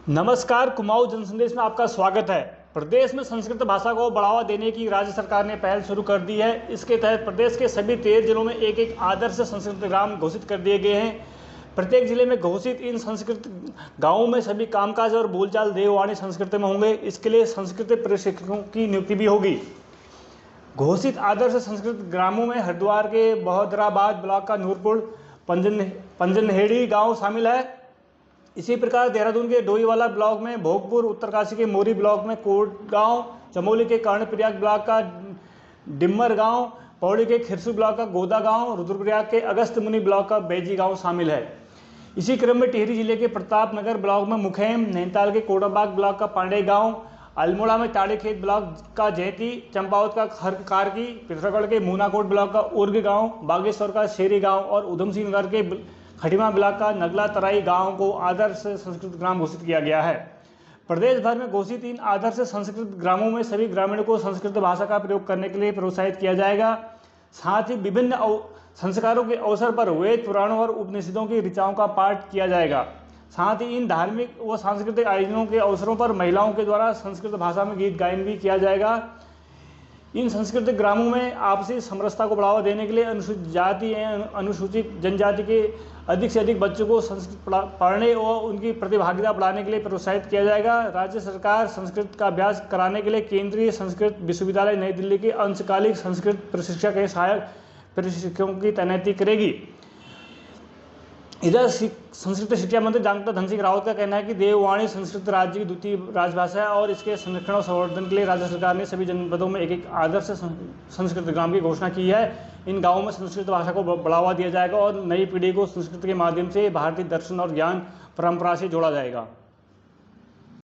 नमस्कार, कुमाऊं जनसंदेश में आपका स्वागत है। प्रदेश में संस्कृत भाषा को बढ़ावा देने की राज्य सरकार ने पहल शुरू कर दी है। इसके तहत प्रदेश के सभी 13 जिलों में एक एक आदर्श संस्कृत ग्राम घोषित कर दिए गए हैं। प्रत्येक जिले में घोषित इन संस्कृत गांवों में सभी कामकाज और बोलचाल देववाणी संस्कृत में होंगे। इसके लिए संस्कृत प्रशिक्षकों की नियुक्ति भी होगी। घोषित आदर्श संस्कृत ग्रामों में हरिद्वार के बहोदराबाद ब्लॉक का नूरपुर पंजनहेड़ी गाँव शामिल है। इसी प्रकार देहरादून के डोईवाला ब्लॉक में भोगपुर, उत्तरकाशी के मोरी ब्लॉक में कोट गांव, चमोली के कर्णप्रयाग ब्लॉक का डिम्मर गांव, पौड़ी के खिरसू ब्लॉक का गोदा गांव, रुद्रप्रयाग के अगस्त मुनि ब्लॉक का बैजी गांव शामिल है। इसी क्रम में टिहरी जिले के प्रतापनगर ब्लॉक में मुखेम, नैनीताल के कोटाबाग ब्लॉक का पांडे गांव, अल्मोड़ा में ताड़ेखेत ब्लॉक का जैती, चंपावत का कारकी, पिथौरागढ़ के मूनाकोट ब्लॉक का उर्ग गाँव, बागेश्वर का शेरी गाँव और उधमसिंह नगर के खटीमा ब्लॉक का नगला तराई गांव को आदर्श संस्कृत ग्राम घोषित किया गया है। प्रदेश भर में घोषित इन आदर्श संस्कृत ग्रामों में सभी ग्रामीणों को संस्कृत भाषा का प्रयोग करने के लिए प्रोत्साहित किया जाएगा। साथ ही विभिन्न संस्कारों के अवसर पर वेद, पुराणों और उपनिषदों की ऋचाओं का पाठ किया जाएगा। साथ ही इन धार्मिक व सांस्कृतिक आयोजनों के अवसरों पर महिलाओं के द्वारा संस्कृत भाषा में गीत गायन भी किया जाएगा। इन सांस्कृतिक ग्रामों में आपसी समरसता को बढ़ावा देने के लिए अनुसूचित जाति एवं अनुसूचित जनजाति के अधिक से अधिक बच्चों को संस्कृत पढ़ने और उनकी प्रतिभागिता बढ़ाने के लिए प्रोत्साहित किया जाएगा। राज्य सरकार संस्कृत का अभ्यास कराने के लिए केंद्रीय संस्कृत विश्वविद्यालय नई दिल्ली के अंशकालिक संस्कृत प्रशिक्षक एवं सहायक प्रशिक्षकों की तैनाती करेगी। इधर संस्कृत शिक्षा मंत्री डॉक्टर धन सिंह रावत का कहना है कि देववाणी संस्कृत राज्य की द्वितीय राजभाषा है और इसके संरक्षण और संवर्धन के लिए राज्य सरकार ने सभी जनपदों में एक एक आदर्श संस्कृत ग्राम की घोषणा की है। इन गांवों में संस्कृत भाषा को बढ़ावा दिया जाएगा और नई पीढ़ी को संस्कृत के माध्यम से भारतीय दर्शन और ज्ञान परंपरा से जोड़ा जाएगा।